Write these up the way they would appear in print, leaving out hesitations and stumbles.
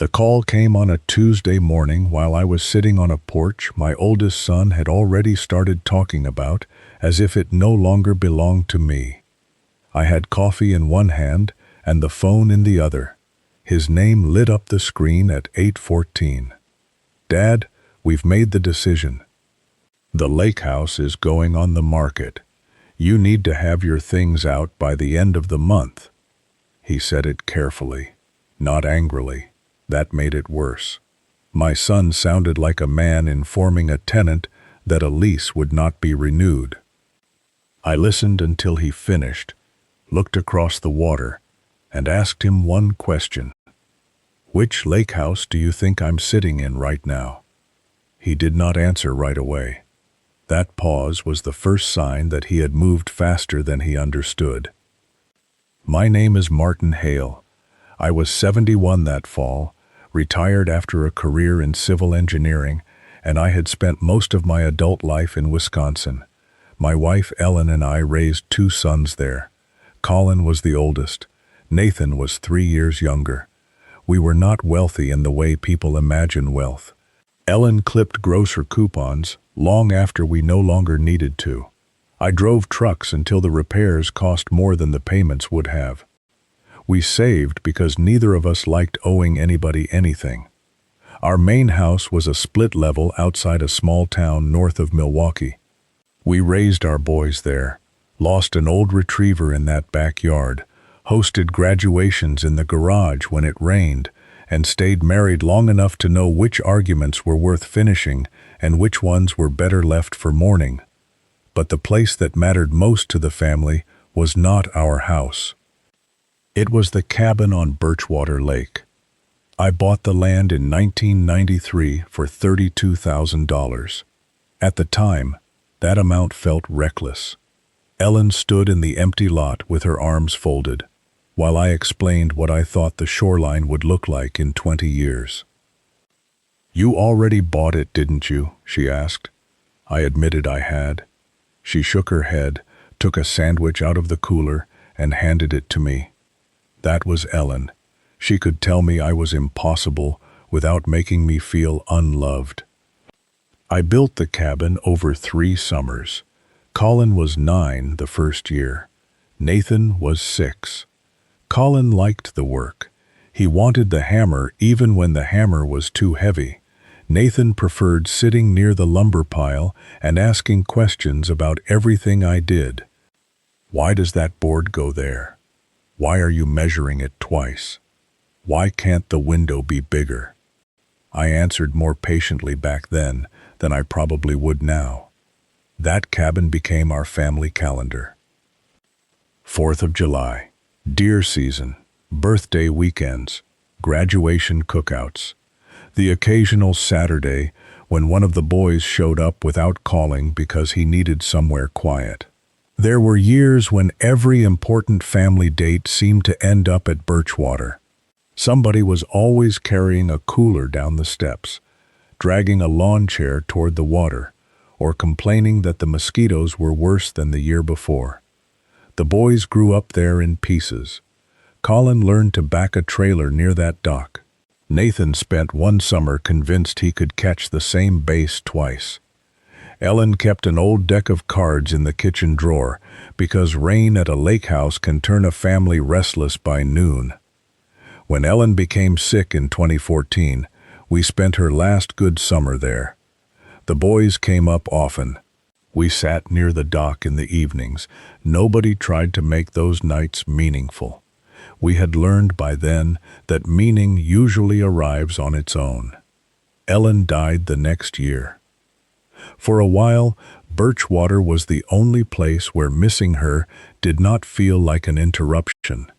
The call came on a Tuesday morning while I was sitting on a porch my oldest son had already started talking about, as if it no longer belonged to me. I had coffee in one hand and the phone in the other. His name lit up the screen at 8:14. "Dad, we've made the decision. The lake house is going on the market. You need to have your things out by the end of the month." He said it carefully, not angrily. That made it worse. My son sounded like a man informing a tenant that a lease would not be renewed. I listened until he finished, looked across the water, and asked him one question. "Which lake house do you think I'm sitting in right now?" He did not answer right away. That pause was the first sign that he had moved faster than he understood. "My name is Martin Hale. I was 71 that fall, retired after a career in civil engineering, and I had spent most of my adult life in Wisconsin. My wife Ellen and I raised 2 sons there. Colin was the oldest. Nathan was 3 years younger. We were not wealthy in the way people imagine wealth. Ellen clipped grocer coupons long after we no longer needed to. I drove trucks until the repairs cost more than the payments would have. We saved because neither of us liked owing anybody anything. Our main house was a split level outside a small town north of Milwaukee. We raised our boys there, lost an old retriever in that backyard, hosted graduations in the garage when it rained, and stayed married long enough to know which arguments were worth finishing and which ones were better left for morning. But the place that mattered most to the family was not our house. It was the cabin on Birchwater Lake. I bought the land in 1993 for $32,000. At the time, that amount felt reckless. Ellen stood in the empty lot with her arms folded, while I explained what I thought the shoreline would look like in 20 years. "You already bought it, didn't you?" she asked. I admitted I had. She shook her head, took a sandwich out of the cooler, and handed it to me. That was Ellen. She could tell me I was impossible without making me feel unloved. I built the cabin over 3 summers. Colin was 9 the first year. Nathan was 6. Colin liked the work. He wanted the hammer even when the hammer was too heavy. Nathan preferred sitting near the lumber pile and asking questions about everything I did. "Why does that board go there? Why are you measuring it twice? Why can't the window be bigger?" I answered more patiently back then than I probably would now. That cabin became our family calendar. 4th of July, deer season, birthday weekends, graduation cookouts, the occasional Saturday when one of the boys showed up without calling because he needed somewhere quiet. There were years when every important family date seemed to end up at Birchwater. Somebody was always carrying a cooler down the steps, dragging a lawn chair toward the water, or complaining that the mosquitoes were worse than the year before. The boys grew up there in pieces. Colin learned to back a trailer near that dock. Nathan spent one summer convinced he could catch the same bass twice. Ellen kept an old deck of cards in the kitchen drawer because rain at a lake house can turn a family restless by noon. When Ellen became sick in 2014, we spent her last good summer there. The boys came up often. We sat near the dock in the evenings. Nobody tried to make those nights meaningful. We had learned by then that meaning usually arrives on its own. Ellen died the next year. For a while, Birchwater was the only place where missing her did not feel like an interruption.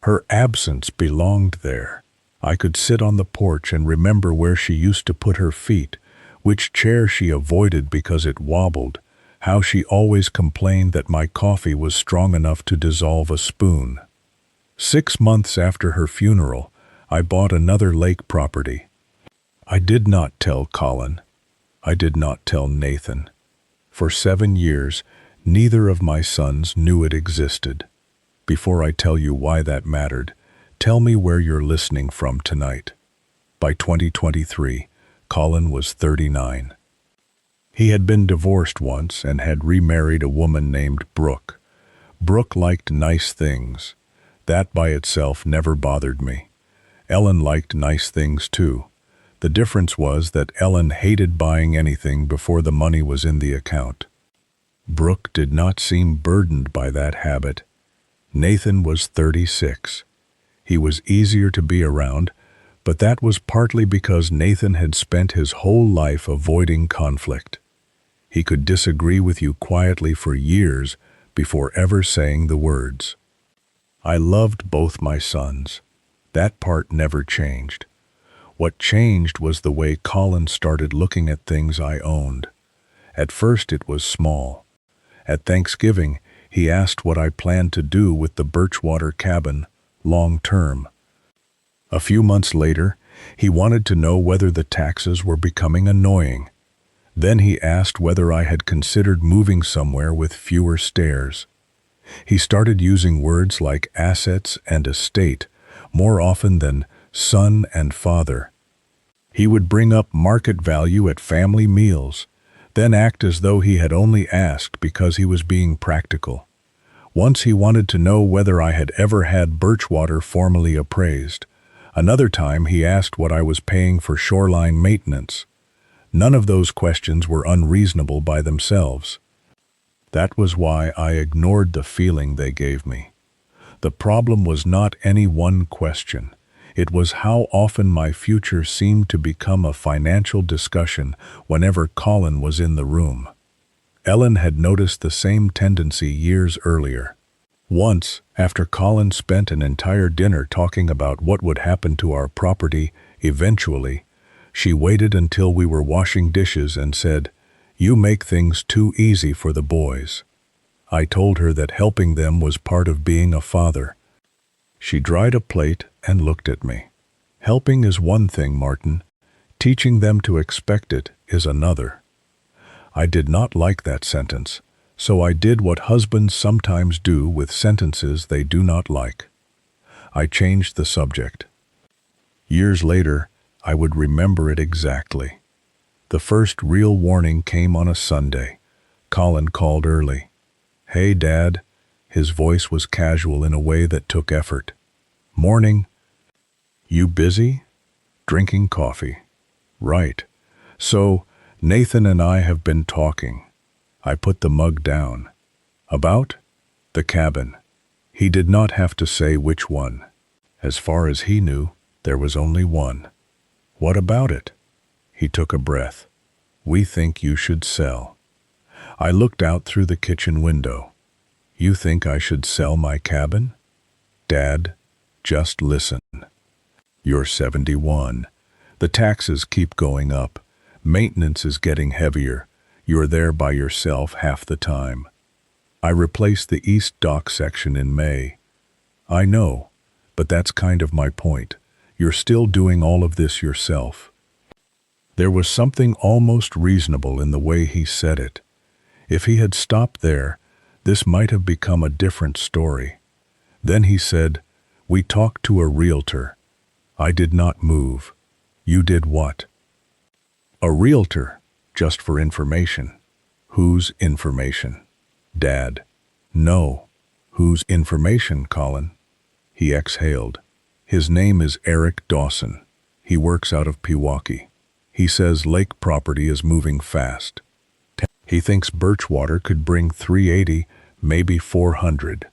Her absence belonged there. I could sit on the porch and remember where she used to put her feet, which chair she avoided because it wobbled, how she always complained that my coffee was strong enough to dissolve a spoon. 6 months after her funeral, I bought another lake property. I did not tell Colin. I did not tell Nathan. For 7 years, neither of my sons knew it existed. Before I tell you why that mattered, tell me where you're listening from tonight. By 2023, Colin was 39. He had been divorced once and had remarried a woman named Brooke. Brooke liked nice things. That by itself never bothered me. Ellen liked nice things too. The difference was that Ellen hated buying anything before the money was in the account. Brooke did not seem burdened by that habit. Nathan was 36. He was easier to be around, but that was partly because Nathan had spent his whole life avoiding conflict. He could disagree with you quietly for years before ever saying the words. I loved both my sons. That part never changed. What changed was the way Colin started looking at things I owned. At first it was small. At Thanksgiving, he asked what I planned to do with the Birchwater cabin, long term. A few months later, he wanted to know whether the taxes were becoming annoying. Then he asked whether I had considered moving somewhere with fewer stairs. He started using words like assets and estate more often than son and father. He would bring up market value at family meals, then act as though he had only asked because he was being practical. Once he wanted to know whether I had ever had Birchwater formally appraised. Another time he asked what I was paying for shoreline maintenance. None of those questions were unreasonable by themselves. That was why I ignored the feeling they gave me. The problem was not any one question. It was how often my future seemed to become a financial discussion whenever Colin was in the room. Ellen had noticed the same tendency years earlier. Once, after Colin spent an entire dinner talking about what would happen to our property eventually, she waited until we were washing dishes and said, "You make things too easy for the boys." I told her that helping them was part of being a father. She dried a plate and looked at me. Helping is one thing, Martin. Teaching them to expect it is another. I did not like that sentence, so I did what husbands sometimes do with sentences they do not like. I changed the subject. Years later, I would remember it exactly. The first real warning came on a Sunday. Colin called early. "Hey, Dad." His voice was casual in a way that took effort. "Morning." "You busy?" "Drinking coffee." "Right. So, Nathan and I have been talking." I put the mug down. "About?" "The cabin." He did not have to say which one. As far as he knew, there was only one. "What about it?" He took a breath. "We think you should sell." I looked out through the kitchen window. "You think I should sell my cabin?" "Dad, just listen. You're 71. The taxes keep going up. Maintenance is getting heavier. You're there by yourself half the time. I replaced the East Dock section in May. I know, but that's kind of my point. You're still doing all of this yourself." There was something almost reasonable in the way he said it. If he had stopped there, this might have become a different story. Then he said, "We talked to a realtor." I did not move. "You did what?" "A realtor, just for information." "Whose information?" "Dad." "No. Whose information, Colin?" He exhaled. "His name is Eric Dawson. He works out of Pewaukee. He says lake property is moving fast. He thinks Birchwater could bring 380, maybe 400.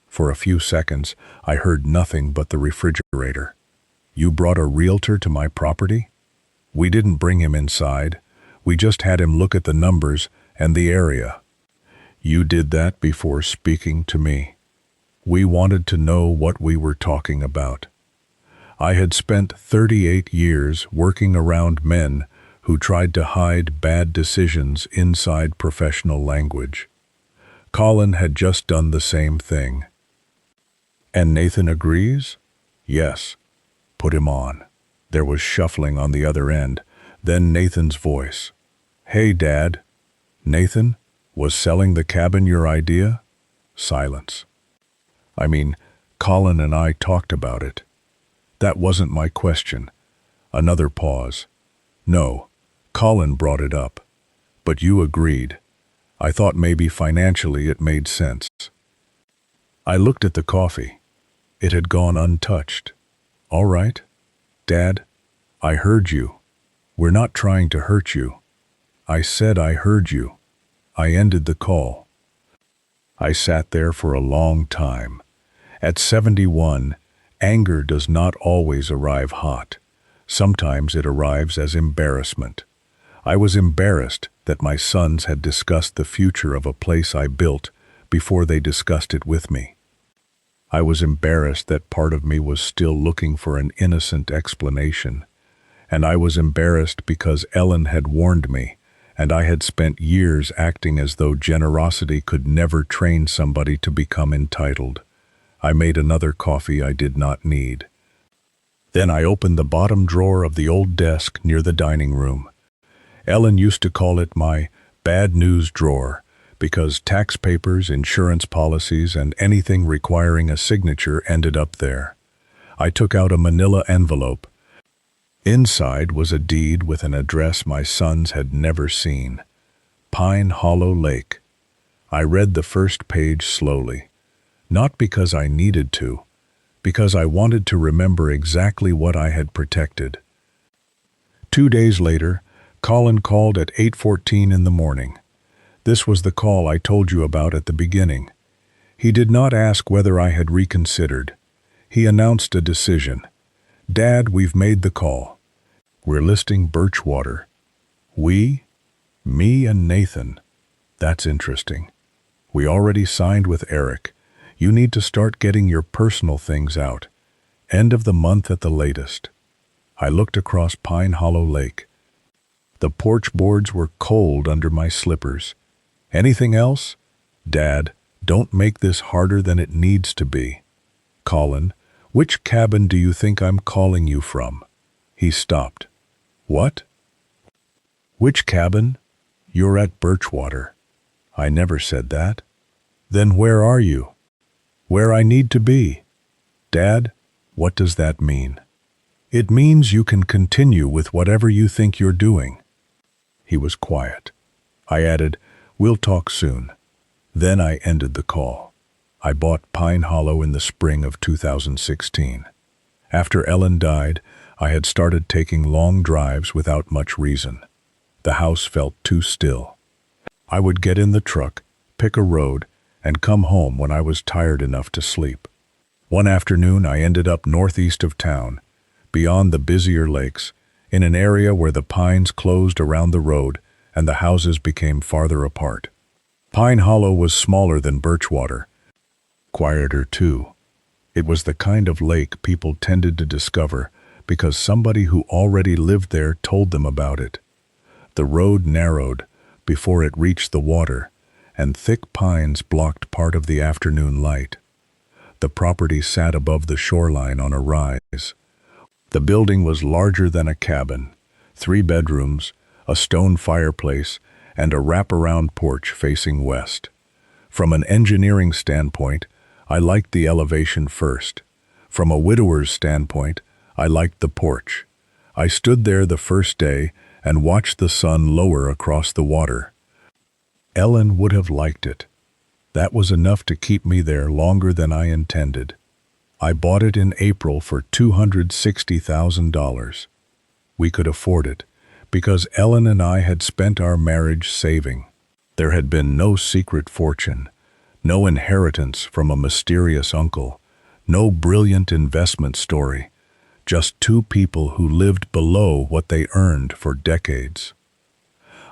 For a few seconds, I heard nothing but the refrigerator. "You brought a realtor to my property?" "We didn't bring him inside. We just had him look at the numbers and the area." "You did that before speaking to me." "We wanted to know what we were talking about." I had spent 38 years working around men who tried to hide bad decisions inside professional language. Colin had just done the same thing. "And Nathan agrees?" "Yes." "Put him on." There was shuffling on the other end, then Nathan's voice. "Hey, Dad." "Nathan, was selling the cabin your idea?" Silence. "I mean, Colin and I talked about it." "That wasn't my question. Another pause. No, Colin brought it up. But you agreed. I thought maybe financially it made sense. I looked at the coffee. It had gone untouched. All right. Dad, I heard you. We're not trying to hurt you. I said I heard you. I ended the call. I sat there for a long time. At 71, anger does not always arrive hot. Sometimes it arrives as embarrassment. I was embarrassed that my sons had discussed the future of a place I built before they discussed it with me. I was embarrassed that part of me was still looking for an innocent explanation. And I was embarrassed because Ellen had warned me, and I had spent years acting as though generosity could never train somebody to become entitled. I made another coffee I did not need. Then I opened the bottom drawer of the old desk near the dining room. Ellen used to call it my bad news drawer because tax papers, insurance policies, and anything requiring a signature ended up there. I took out a manila envelope. Inside was a deed with an address my sons had never seen. Pine Hollow Lake. I read the first page slowly. Not because I needed to, because I wanted to remember exactly what I had protected. 2 days later, Colin called at 8:14 in the morning. This was the call I told you about at the beginning. He did not ask whether I had reconsidered. He announced a decision. Dad, we've made the call. We're listing Birchwater. We? Me and Nathan. That's interesting. We already signed with Eric. You need to start getting your personal things out. End of the month at the latest. I looked across Pine Hollow Lake. The porch boards were cold under my slippers. Anything else? Dad, don't make this harder than it needs to be. Colin, which cabin do you think I'm calling you from? He stopped. What? Which cabin? You're at Birchwater. I never said that. Then where are you? Where I need to be. Dad, what does that mean? It means you can continue with whatever you think you're doing. He was quiet. I added, we'll talk soon. Then I ended the call. I bought Pine Hollow in the spring of 2016. After Ellen died, I had started taking long drives without much reason. The house felt too still. I would get in the truck, pick a road, and come home when I was tired enough to sleep. One afternoon I ended up northeast of town, beyond the busier lakes, in an area where the pines closed around the road and the houses became farther apart. Pine Hollow was smaller than Birchwater, quieter too. It was the kind of lake people tended to discover because somebody who already lived there told them about it. The road narrowed before it reached the water, and thick pines blocked part of the afternoon light. The property sat above the shoreline on a rise. The building was larger than a cabin, 3 bedrooms, a stone fireplace, and a wraparound porch facing west. From an engineering standpoint, I liked the elevation first. From a widower's standpoint, I liked the porch. I stood there the first day and watched the sun lower across the water. Ellen would have liked it. That was enough to keep me there longer than I intended. I bought it in April for $260,000. We could afford it, because Ellen and I had spent our marriage saving. There had been no secret fortune, no inheritance from a mysterious uncle, no brilliant investment story, just 2 people who lived below what they earned for decades.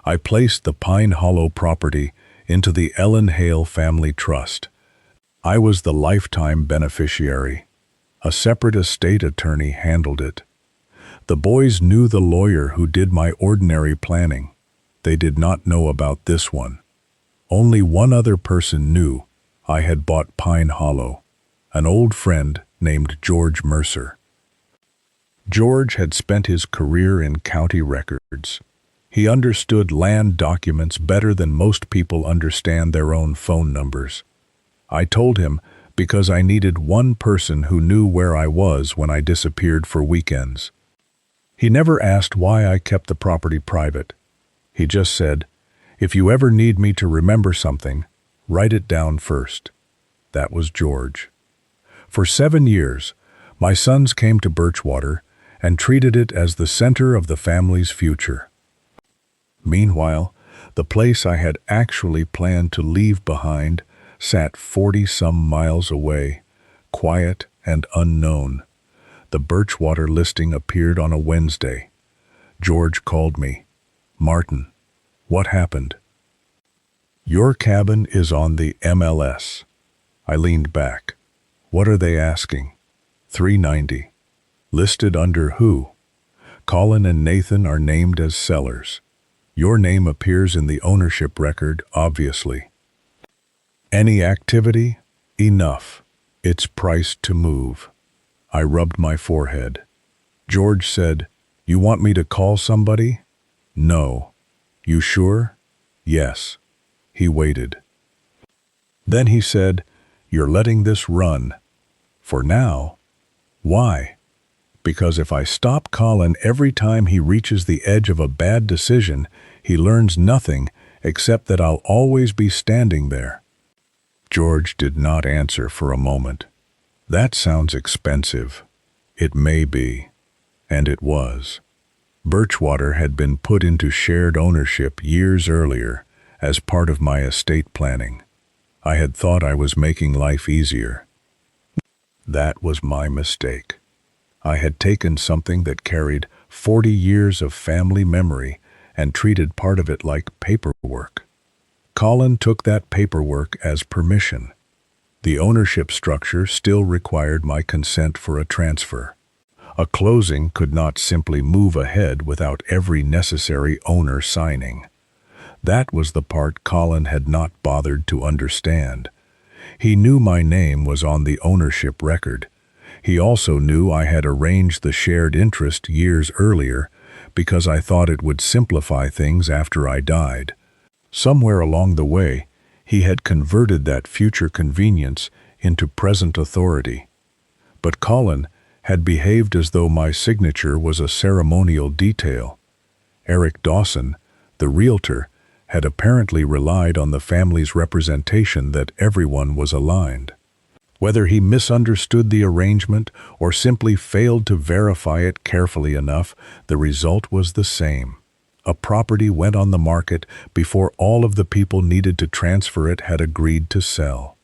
I placed the Pine Hollow property into the Ellen Hale Family Trust. I was the lifetime beneficiary. A separate estate attorney handled it. The boys knew the lawyer who did my ordinary planning. They did not know about this one. Only one other person knew I had bought Pine Hollow, an old friend named George Mercer. George had spent his career in county records. He understood land documents better than most people understand their own phone numbers. I told him because I needed one person who knew where I was when I disappeared for weekends. He never asked why I kept the property private. He just said, "If you ever need me to remember something, write it down first." That was George. For 7 years, my sons came to Birchwater and treated it as the center of the family's future. Meanwhile, the place I had actually planned to leave behind sat 40-some miles away, quiet and unknown. The Birchwater listing appeared on a Wednesday. George called me. "Martin, what happened?" "Your cabin is on the MLS." I leaned back. "What are they asking?" $390. "Listed under who?" "Colin and Nathan are named as sellers. Your name appears in the ownership record, obviously." "Any activity?" "Enough. It's priced to move." I rubbed my forehead. George said, "You want me to call somebody?" "No." "You sure?" "Yes." He waited. Then he said, "You're letting this run." "For now." "Why?" "Because if I stop Colin every time he reaches the edge of a bad decision, he learns nothing except that I'll always be standing there." George did not answer for a moment. "That sounds expensive." "It may be." And it was. Birchwater had been put into shared ownership years earlier as part of my estate planning. I had thought I was making life easier. That was my mistake. I had taken something that carried 40 years of family memory and treated part of it like paperwork. Colin took that paperwork as permission. The ownership structure still required my consent for a transfer. A closing could not simply move ahead without every necessary owner signing. That was the part Colin had not bothered to understand. He knew my name was on the ownership record. He also knew I had arranged the shared interest years earlier because I thought it would simplify things after I died. Somewhere along the way, he had converted that future convenience into present authority. But Colin had behaved as though my signature was a ceremonial detail. Eric Dawson, the realtor, had apparently relied on the family's representation that everyone was aligned. Whether he misunderstood the arrangement or simply failed to verify it carefully enough, the result was the same. A property went on the market before all of the people needed to transfer it had agreed to sell.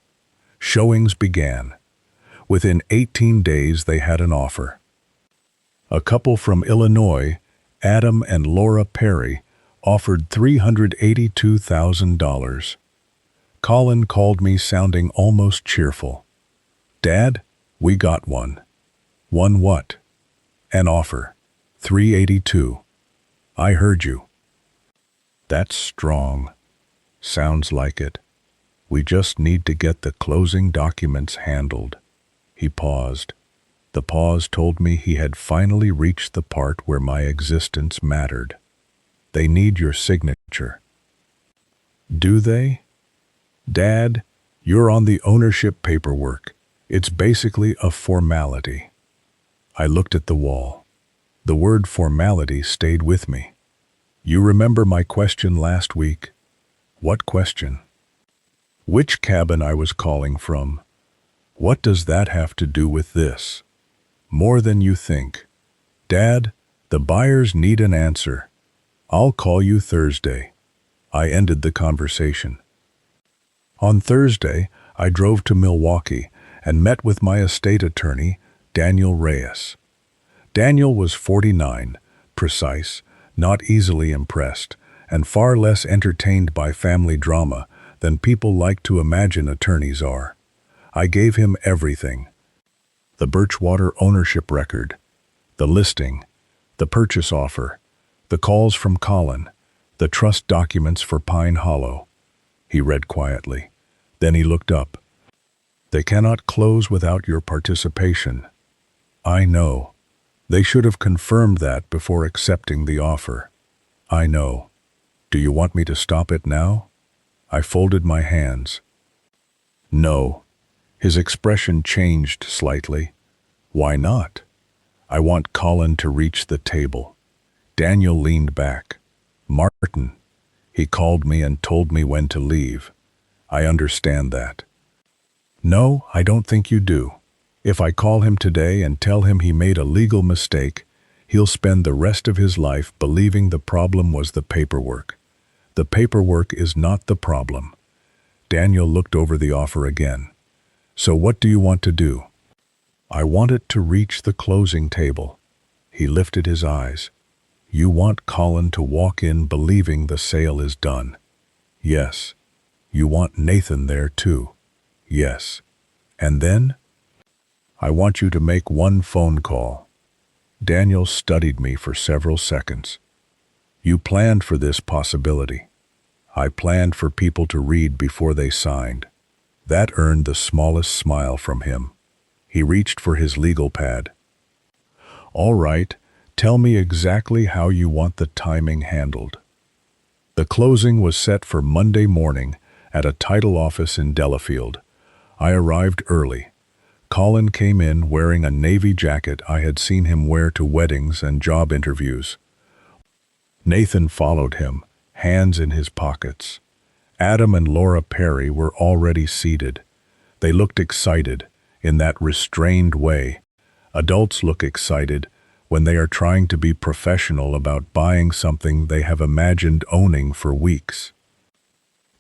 Showings began. Within 18 days they had an offer. A couple from Illinois, Adam and Laura Perry, offered $382,000. Colin called me sounding almost cheerful. "Dad, we got one." "One what?" "An offer. 382. I heard you." "That's strong. Sounds like it. We just need to get the closing documents handled." He paused. The pause told me he had finally reached the part where my existence mattered. "They need your signature." "Do they?" "Dad, you're on the ownership paperwork. It's basically a formality." I looked at the wall. The word formality stayed with me. "You remember my question last week?" "What question?" "Which cabin I was calling from." "What does that have to do with this?" "More than you think. Dad, the buyers need an answer. I'll call you Thursday." I ended the conversation. On Thursday, I drove to Milwaukee and met with my estate attorney, Daniel Reyes. Daniel was 49, precise, not easily impressed, and far less entertained by family drama than people like to imagine attorneys are. I gave him everything: the Birchwater ownership record, the listing, the purchase offer, the calls from Colin, the trust documents for Pine Hollow. He read quietly. Then he looked up. "They cannot close without your participation." "I know. They should have confirmed that before accepting the offer." "I know. Do you want me to stop it now?" I folded my hands. "No." His expression changed slightly. "Why not?" I want Colin to reach the table. Daniel leaned back. Martin. He called me and told me when to leave. I understand that. No, I don't think you do. If I call him today and tell him he made a legal mistake, he'll spend the rest of his life believing the problem was the paperwork. The paperwork is not the problem. Daniel looked over the offer again. So what do you want to do? I want it to reach the closing table. He lifted his eyes. You want Colin to walk in believing the sale is done. Yes. You want Nathan there too. Yes. And then? I want you to make one phone call. Daniel studied me for several seconds. You planned for this possibility. I planned for people to read before they signed. That earned the smallest smile from him. He reached for his legal pad. All right, tell me exactly how you want the timing handled. The closing was set for Monday morning at a title office in Delafield. I arrived early. Colin came in wearing a navy jacket I had seen him wear to weddings and job interviews. Nathan followed him, hands in his pockets. Adam and Laura Perry were already seated. They looked excited, in that restrained way. Adults look excited when they are trying to be professional about buying something they have imagined owning for weeks.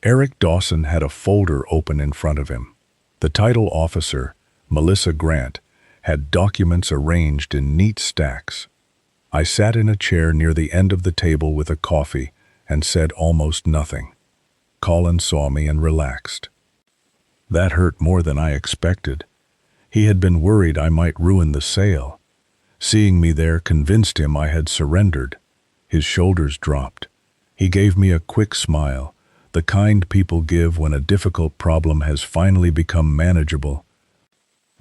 Eric Dawson had a folder open in front of him. The title officer, Melissa Grant, had documents arranged in neat stacks. I sat in a chair near the end of the table with a coffee and said almost nothing. Colin saw me and relaxed. That hurt more than I expected. He had been worried I might ruin the sale. Seeing me there convinced him I had surrendered. His shoulders dropped. He gave me a quick smile, the kind people give when a difficult problem has finally become manageable.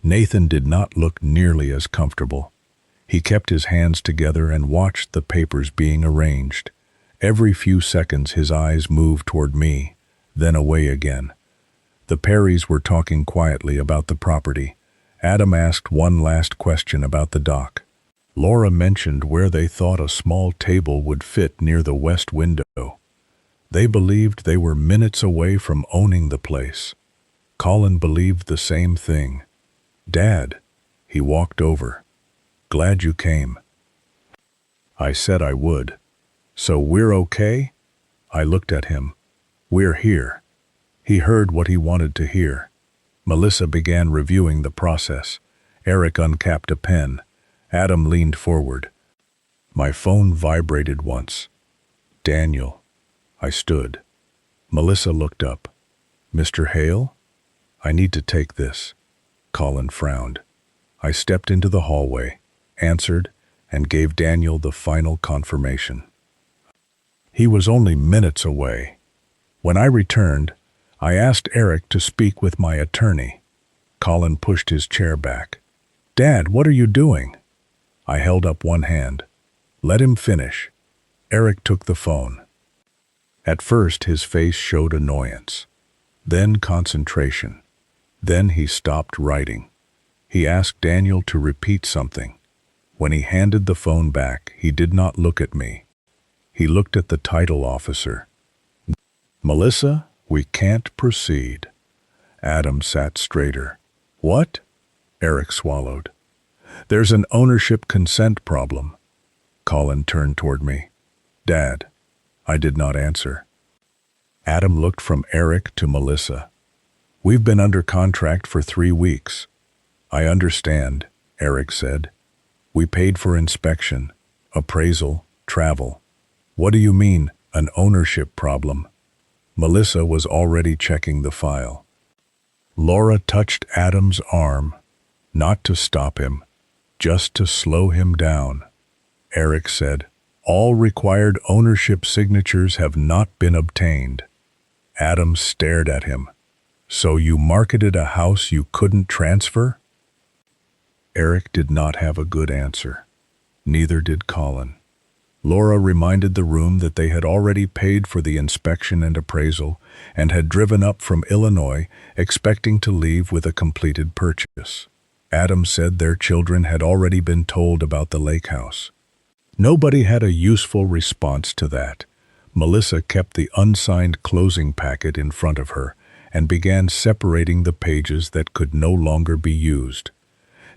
Nathan did not look nearly as comfortable. He kept his hands together and watched the papers being arranged. Every few seconds his eyes moved toward me, then away again. The Perrys were talking quietly about the property. Adam asked one last question about the dock. Laura mentioned where they thought a small table would fit near the west window. They believed they were minutes away from owning the place. Colin believed the same thing. Dad, he walked over. Glad you came. I said I would. So we're okay? I looked at him. We're here. He heard what he wanted to hear. Melissa began reviewing the process. Eric uncapped a pen. Adam leaned forward. My phone vibrated once. Daniel. I stood. Melissa looked up. Mr. Hale? I need to take this. Colin frowned. I stepped into the hallway, answered, and gave Daniel the final confirmation. He was only minutes away. When I returned, I asked Eric to speak with my attorney. Colin pushed his chair back. Dad, what are you doing? I held up one hand. Let him finish. Eric took the phone. At first his face showed annoyance, then concentration. Then he stopped writing. He asked Daniel to repeat something. When he handed the phone back, he did not look at me. He looked at the title officer. Melissa, we can't proceed. Adam sat straighter. What? Eric swallowed. There's an ownership consent problem. Colin turned toward me. Dad. I did not answer. Adam looked from Eric to Melissa. We've been under contract for 3 weeks. I understand, Eric said. We paid for inspection, appraisal, travel. What do you mean, an ownership problem? Melissa was already checking the file. Laura touched Adam's arm, not to stop him, just to slow him down. Eric said, all required ownership signatures have not been obtained. Adam stared at him. So you marketed a house you couldn't transfer? Eric did not have a good answer. Neither did Colin. Laura reminded the room that they had already paid for the inspection and appraisal and had driven up from Illinois expecting to leave with a completed purchase. Adam said their children had already been told about the lake house. Nobody had a useful response to that. Melissa kept the unsigned closing packet in front of her and began separating the pages that could no longer be used.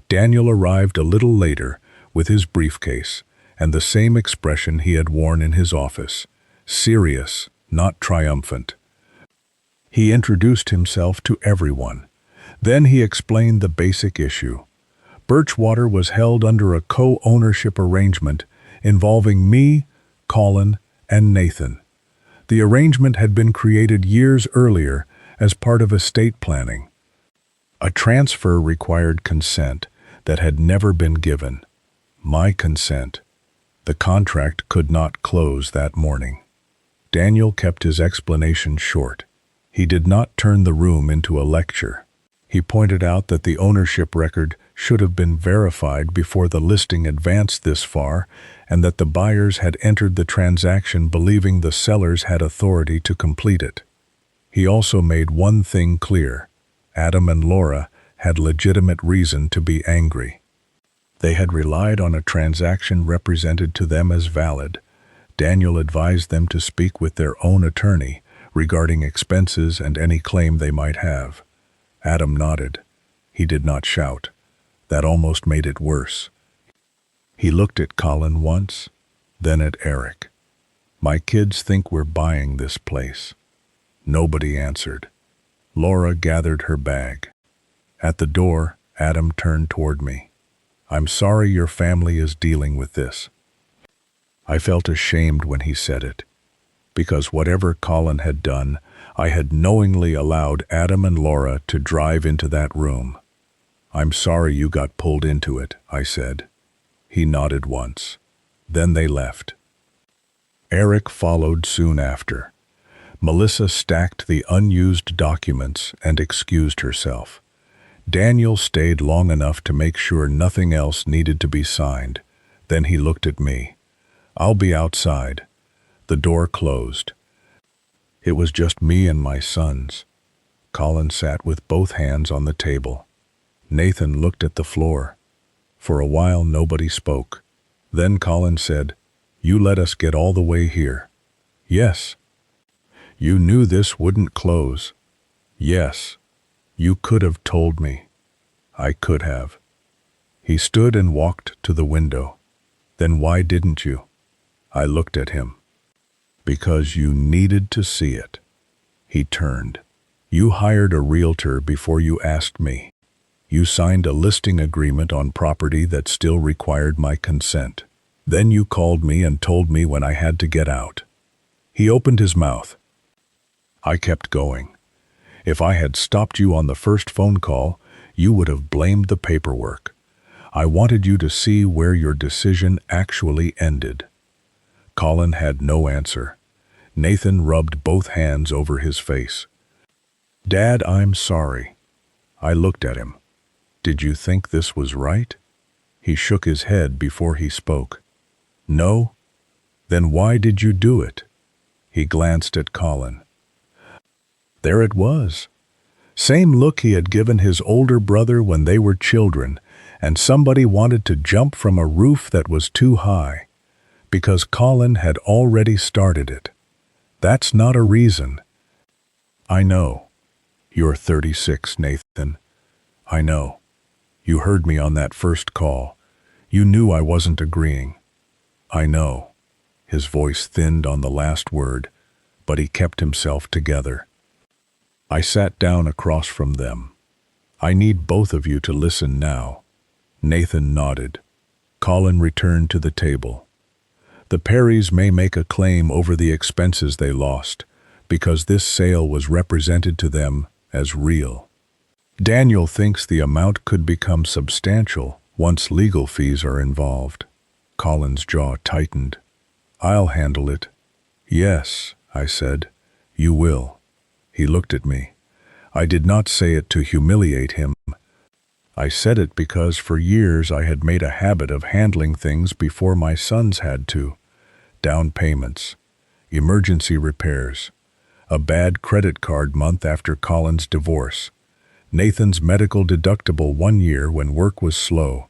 Daniel arrived a little later with his briefcase and the same expression he had worn in his office, serious, not triumphant. He introduced himself to everyone. Then he explained the basic issue. Birchwater was held under a co-ownership arrangement involving me, Colin, and Nathan. The arrangement had been created years earlier as part of estate planning. A transfer required consent that had never been given. My consent. The contract could not close that morning. Daniel kept his explanation short. He did not turn the room into a lecture. He pointed out that the ownership record should have been verified before the listing advanced this far, and that the buyers had entered the transaction believing the sellers had authority to complete it. He also made one thing clear. Adam and Laura had legitimate reason to be angry. They had relied on a transaction represented to them as valid. Daniel advised them to speak with their own attorney regarding expenses and any claim they might have. Adam nodded. He did not shout. That almost made it worse. He looked at Colin once, then at Eric. My kids think we're buying this place. Nobody answered. Laura gathered her bag. At the door, Adam turned toward me. I'm sorry your family is dealing with this. I felt ashamed when he said it, because whatever Colin had done, I had knowingly allowed Adam and Laura to drive into that room. I'm sorry you got pulled into it, I said. He nodded once. Then they left. Eric followed soon after. Melissa stacked the unused documents and excused herself. Daniel stayed long enough to make sure nothing else needed to be signed. Then he looked at me. I'll be outside. The door closed. It was just me and my sons. Colin sat with both hands on the table. Nathan looked at the floor. For a while nobody spoke. Then Colin said, "You let us get all the way here." "Yes." "You knew this wouldn't close." "Yes." "You could have told me." "I could have." He stood and walked to the window. "Then why didn't you?" I looked at him. "Because you needed to see it." He turned. "You hired a realtor before you asked me. You signed a listing agreement on property that still required my consent. Then you called me and told me when I had to get out." He opened his mouth. I kept going. If I had stopped you on the first phone call, you would have blamed the paperwork. I wanted you to see where your decision actually ended. Colin had no answer. Nathan rubbed both hands over his face. "Dad, I'm sorry." I looked at him. "Did you think this was right?" He shook his head before he spoke. "No?" "Then why did you do it?" He glanced at Colin. There it was. Same look he had given his older brother when they were children, and somebody wanted to jump from a roof that was too high, because Colin had already started it. That's not a reason. I know. You're 36, Nathan. I know. You heard me on that first call. You knew I wasn't agreeing. I know. His voice thinned on the last word, but he kept himself together. I sat down across from them. I need both of you to listen now. Nathan nodded. Colin returned to the table. The Perrys may make a claim over the expenses they lost, because this sale was represented to them as real. Daniel thinks the amount could become substantial once legal fees are involved. Colin's jaw tightened. I'll handle it. Yes, I said. You will. He looked at me. I did not say it to humiliate him. I said it because for years I had made a habit of handling things before my sons had to. Down payments, emergency repairs, a bad credit card month after Colin's divorce. Nathan's medical deductible 1 year when work was slow.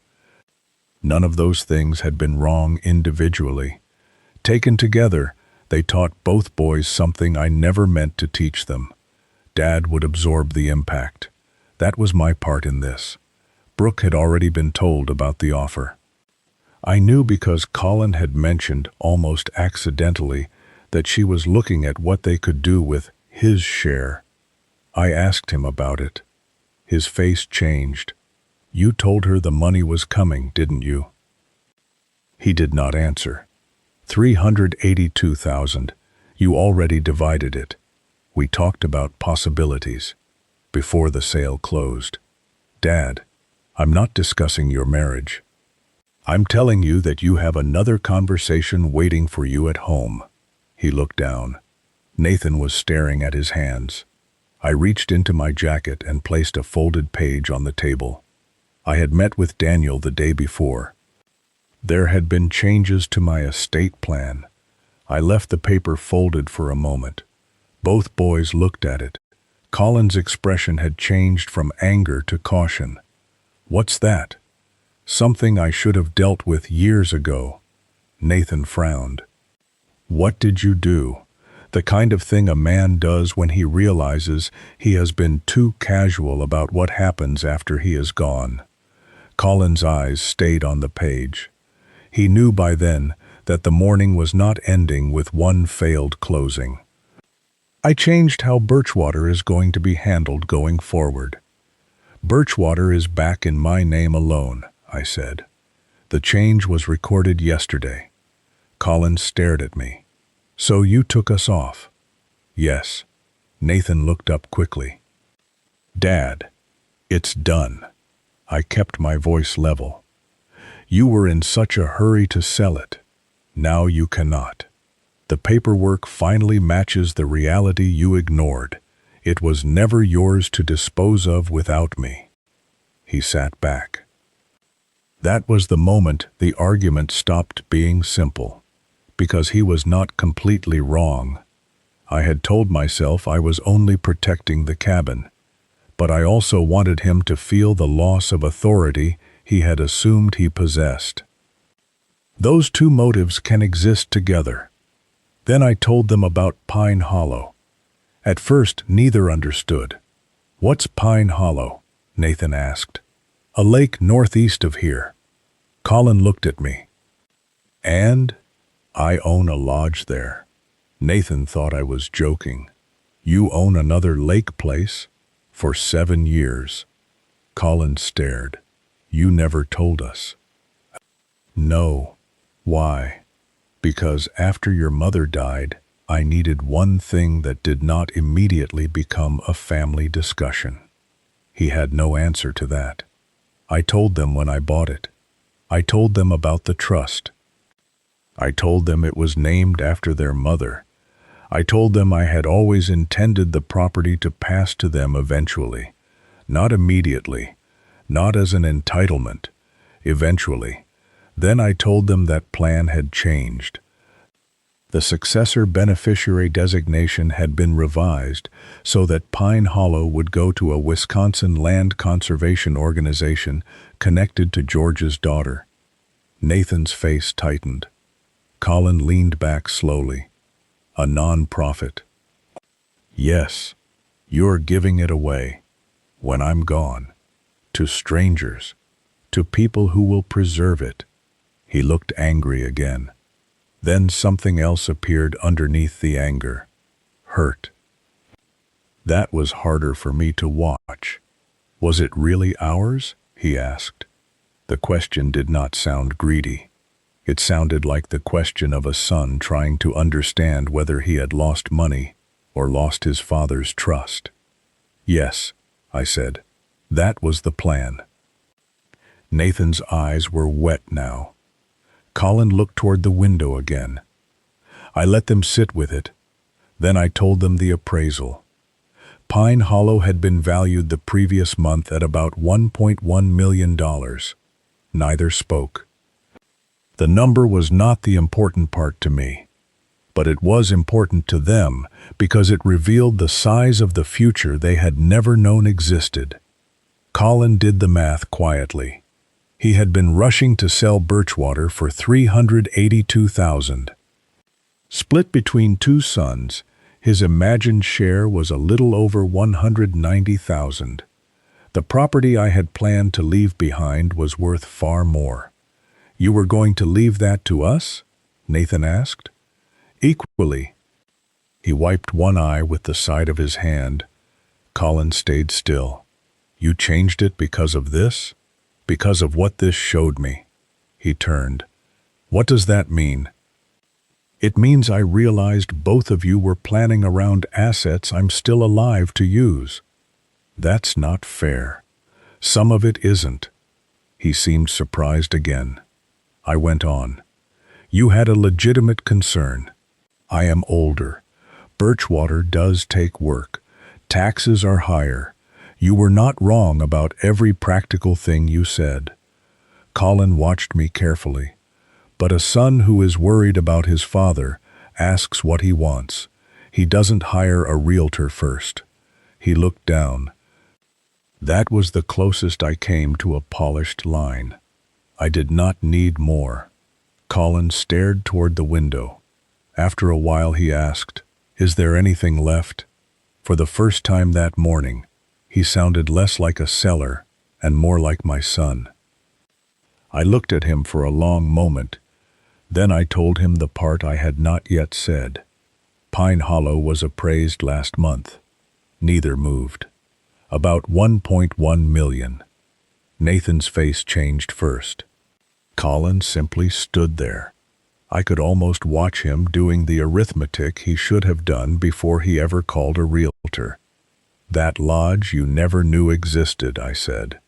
None of those things had been wrong individually. Taken together, they taught both boys something I never meant to teach them. Dad would absorb the impact. That was my part in this. Brooke had already been told about the offer. I knew because Colin had mentioned, almost accidentally, that she was looking at what they could do with his share. I asked him about it. His face changed. "You told her the money was coming, didn't you?" He did not answer. 382,000. You already divided it. We talked about possibilities before the sale closed. Dad, I'm not discussing your marriage. I'm telling you that you have another conversation waiting for you at home. He looked down. Nathan was staring at his hands. I reached into my jacket and placed a folded page on the table. I had met with Daniel the day before. There had been changes to my estate plan. I left the paper folded for a moment. Both boys looked at it. Colin's expression had changed from anger to caution. "What's that?" "Something I should have dealt with years ago." Nathan frowned. "What did you do?" "The kind of thing a man does when he realizes he has been too casual about what happens after he is gone." Colin's eyes stayed on the page. He knew by then that the morning was not ending with one failed closing. "I changed how Birchwater is going to be handled going forward. Birchwater is back in my name alone," I said. "The change was recorded yesterday." Colin stared at me. "So you took us off?" "Yes." Nathan looked up quickly. "Dad, it's done." I kept my voice level. "You were in such a hurry to sell it. Now you cannot. The paperwork finally matches the reality you ignored. It was never yours to dispose of without me." He sat back. That was the moment the argument stopped being simple, because he was not completely wrong. I had told myself I was only protecting the cabin, but I also wanted him to feel the loss of authority he had assumed he possessed. Those two motives can exist together. Then I told them about Pine Hollow. At first, neither understood. "What's Pine Hollow?" Nathan asked. "A lake northeast of here." Colin looked at me. "And I own a lodge there." Nathan thought I was joking. "You own another lake place?" "For 7 years." Colin stared. "You never told us." "No." "Why?" "Because after your mother died, I needed one thing that did not immediately become a family discussion." He had no answer to that. I told them when I bought it. I told them about the trust. I told them it was named after their mother. I told them I had always intended the property to pass to them eventually. Not immediately, not as an entitlement. Eventually. Then I told them that plan had changed. The successor beneficiary designation had been revised so that Pine Hollow would go to a Wisconsin land conservation organization connected to George's daughter. Nathan's face tightened. Colin leaned back slowly. "A non-profit." "Yes, you're giving it away, when I'm gone, to strangers, to people who will preserve it." He looked angry again. Then something else appeared underneath the anger. Hurt. That was harder for me to watch. "Was it really ours?" he asked. The question did not sound greedy. It sounded like the question of a son trying to understand whether he had lost money or lost his father's trust. "Yes," I said. "That was the plan." Nathan's eyes were wet now. Colin looked toward the window again. I let them sit with it. Then I told them the appraisal. Pine Hollow had been valued the previous month at about $1.1 million. Neither spoke. The number was not the important part to me, but it was important to them because it revealed the size of the future they had never known existed. Colin did the math quietly. He had been rushing to sell Birchwater for $382,000. Split between two sons, his imagined share was a little over $190,000. The property I had planned to leave behind was worth far more. "You were going to leave that to us?" Nathan asked. "Equally." He wiped one eye with the side of his hand. Colin stayed still. "You changed it because of this? Because of what this showed me?" He turned. "What does that mean?" "It means I realized both of you were planning around assets I'm still alive to use." "That's not fair." "Some of it isn't." He seemed surprised again. I went on. "You had a legitimate concern. I am older. Birchwater does take work. Taxes are higher. You were not wrong about every practical thing you said." Colin watched me carefully. "But a son who is worried about his father asks what he wants. He doesn't hire a realtor first." He looked down. That was the closest I came to a polished line. I did not need more. Colin stared toward the window. After a while he asked, "Is there anything left?" For the first time that morning, he sounded less like a seller and more like my son. I looked at him for a long moment. Then I told him the part I had not yet said. Pine Hollow was appraised last month. Neither moved. About $1.1 million. Nathan's face changed first. Colin simply stood there. I could almost watch him doing the arithmetic he should have done before he ever called a realtor. "That lodge you never knew existed," I said.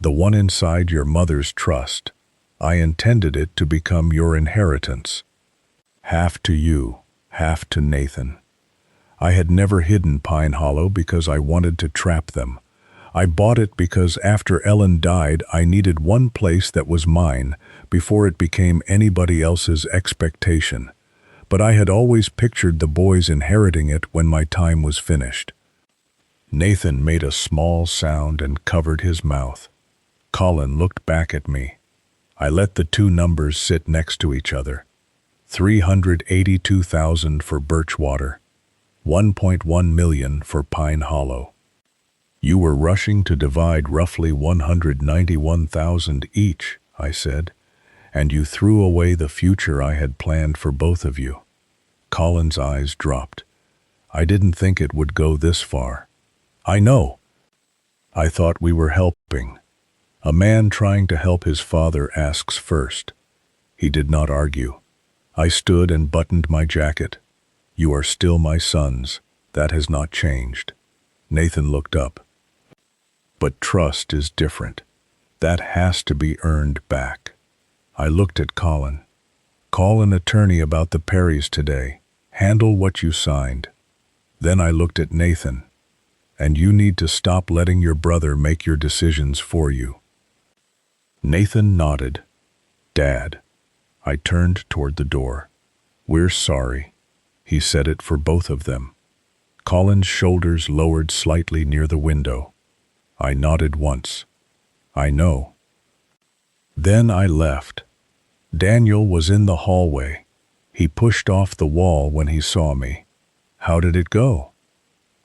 "The one inside your mother's trust. I intended it to become your inheritance. Half to you, half to Nathan." I had never hidden Pine Hollow because I wanted to trap them. I bought it because after Ellen died, I needed one place that was mine before it became anybody else's expectation. But I had always pictured the boys inheriting it when my time was finished. Nathan made a small sound and covered his mouth. Colin looked back at me. I let the two numbers sit next to each other. $382,000 for Birchwater. $1.1 million for Pine Hollow. "You were rushing to divide roughly $191,000 each," I said, "and you threw away the future I had planned for both of you." Colin's eyes dropped. "I didn't think it would go this far." "I know." "I thought we were helping. A man trying to help his father asks first." He did not argue. I stood and buttoned my jacket. "You are still my sons. That has not changed." Nathan looked up. "But trust is different. That has to be earned back." I looked at Colin. "Call an attorney about the Perrys today. Handle what you signed." Then I looked at Nathan. "And you need to stop letting your brother make your decisions for you." Nathan nodded. "Dad." I turned toward the door. "We're sorry." He said it for both of them. Colin's shoulders lowered slightly near the window. I nodded once. "I know." Then I left. Daniel was in the hallway. He pushed off the wall when he saw me. "How did it go?"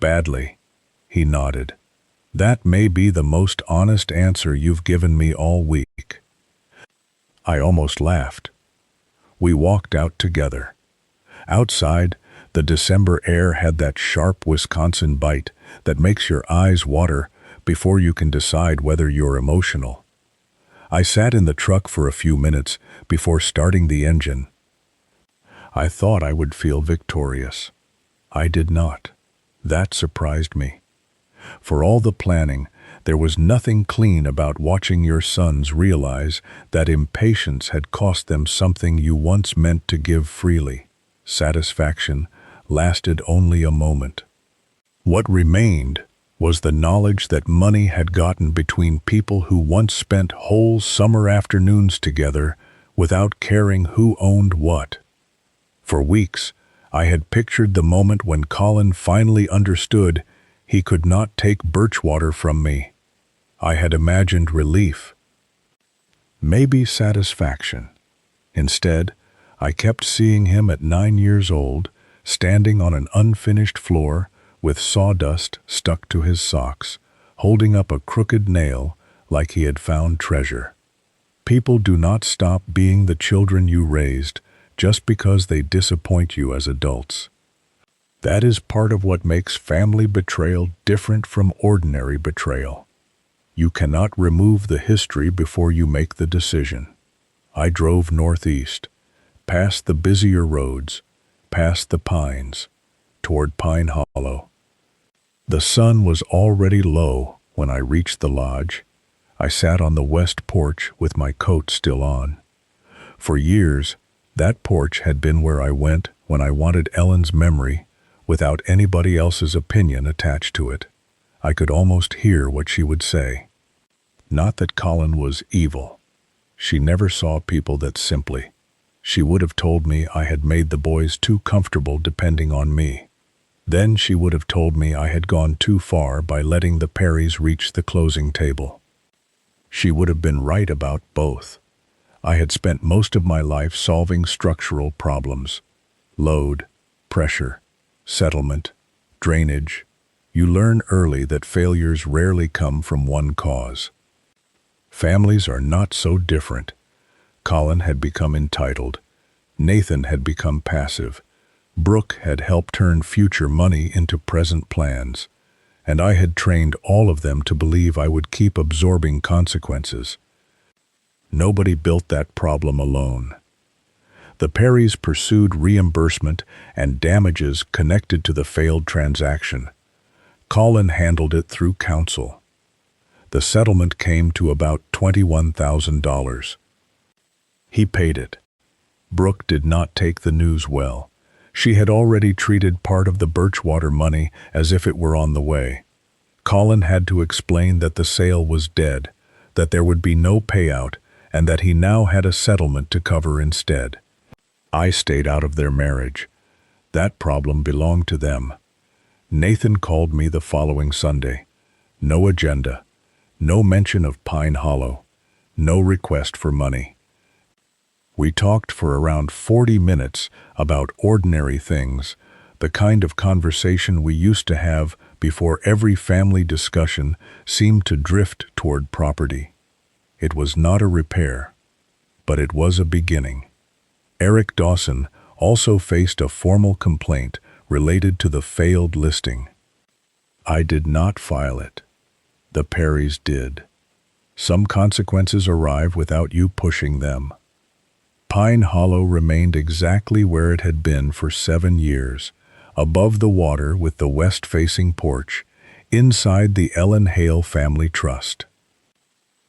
"Badly." He nodded. "That may be the most honest answer you've given me all week." I almost laughed. We walked out together. Outside, the December air had that sharp Wisconsin bite that makes your eyes water before you can decide whether you're emotional. I sat in the truck for a few minutes before starting the engine. I thought I would feel victorious. I did not. That surprised me. For all the planning, there was nothing clean about watching your sons realize that impatience had cost them something you once meant to give freely. Satisfaction lasted only a moment. What remained was the knowledge that money had gotten between people who once spent whole summer afternoons together without caring who owned what. For weeks, I had pictured the moment when Colin finally understood he could not take Birchwater from me. I had imagined relief, maybe satisfaction. Instead, I kept seeing him at 9 years old, standing on an unfinished floor with sawdust stuck to his socks, holding up a crooked nail like he had found treasure. People do not stop being the children you raised just because they disappoint you as adults. That is part of what makes family betrayal different from ordinary betrayal. You cannot remove the history before you make the decision. I drove northeast, past the busier roads, past the pines, toward Pine Hollow. The sun was already low when I reached the lodge. I sat on the west porch with my coat still on. For years, that porch had been where I went when I wanted Ellen's memory without anybody else's opinion attached to it. I could almost hear what she would say. Not that Colin was evil. She never saw people that simply. She would have told me I had made the boys too comfortable depending on me. Then she would have told me I had gone too far by letting the Perrys reach the closing table. She would have been right about both. I had spent most of my life solving structural problems. Load, pressure, settlement, drainage. You learn early that failures rarely come from one cause. Families are not so different. Colin had become entitled. Nathan had become passive. Brooke had helped turn future money into present plans. And I had trained all of them to believe I would keep absorbing consequences. Nobody built that problem alone. The Perrys pursued reimbursement and damages connected to the failed transaction. Colin handled it through counsel. The settlement came to about $21,000. He paid it. Brooke did not take the news well. She had already treated part of the Birchwater money as if it were on the way. Colin had to explain that the sale was dead, that there would be no payout, and that he now had a settlement to cover instead. I stayed out of their marriage. That problem belonged to them. Nathan called me the following Sunday. No agenda. No mention of Pine Hollow. No request for money. We talked for around 40 minutes about ordinary things, the kind of conversation we used to have before every family discussion seemed to drift toward property. It was not a repair, but it was a beginning. Eric Dawson also faced a formal complaint related to the failed listing. I did not file it. The Perrys did. Some consequences arrive without you pushing them. Pine Hollow remained exactly where it had been for 7 years, above the water with the west-facing porch, inside the Ellen Hale Family Trust.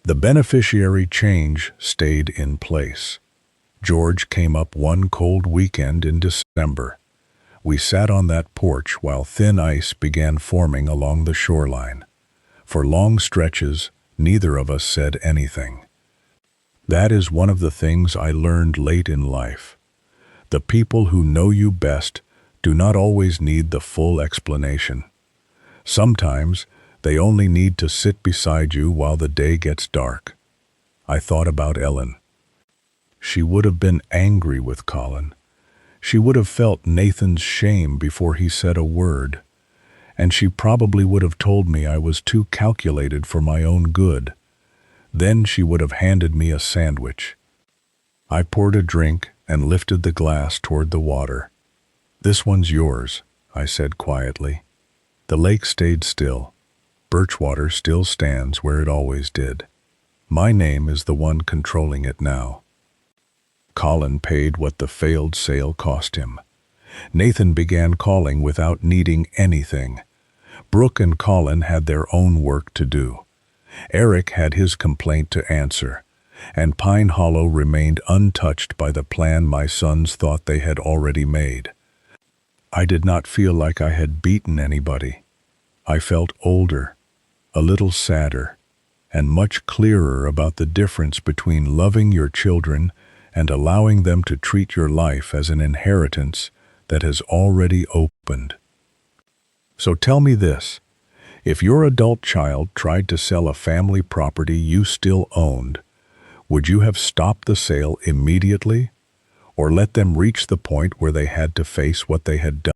The beneficiary change stayed in place. George came up one cold weekend in December. We sat on that porch while thin ice began forming along the shoreline. For long stretches, neither of us said anything. That is one of the things I learned late in life. The people who know you best do not always need the full explanation. Sometimes they only need to sit beside you while the day gets dark. I thought about Ellen. She would have been angry with Colin. She would have felt Nathan's shame before he said a word. And she probably would have told me I was too calculated for my own good. Then she would have handed me a sandwich. I poured a drink and lifted the glass toward the water. "This one's yours," I said quietly. The lake stayed still. Birchwater still stands where it always did. My name is the one controlling it now. Colin paid what the failed sale cost him. Nathan began calling without needing anything. Brooke and Colin had their own work to do. Eric had his complaint to answer, and Pine Hollow remained untouched by the plan my sons thought they had already made. I did not feel like I had beaten anybody. I felt older, a little sadder, and much clearer about the difference between loving your children and allowing them to treat your life as an inheritance that has already opened. So tell me this, If your adult child tried to sell a family property you still owned, would you have stopped the sale immediately or let them reach the point where they had to face what they had done?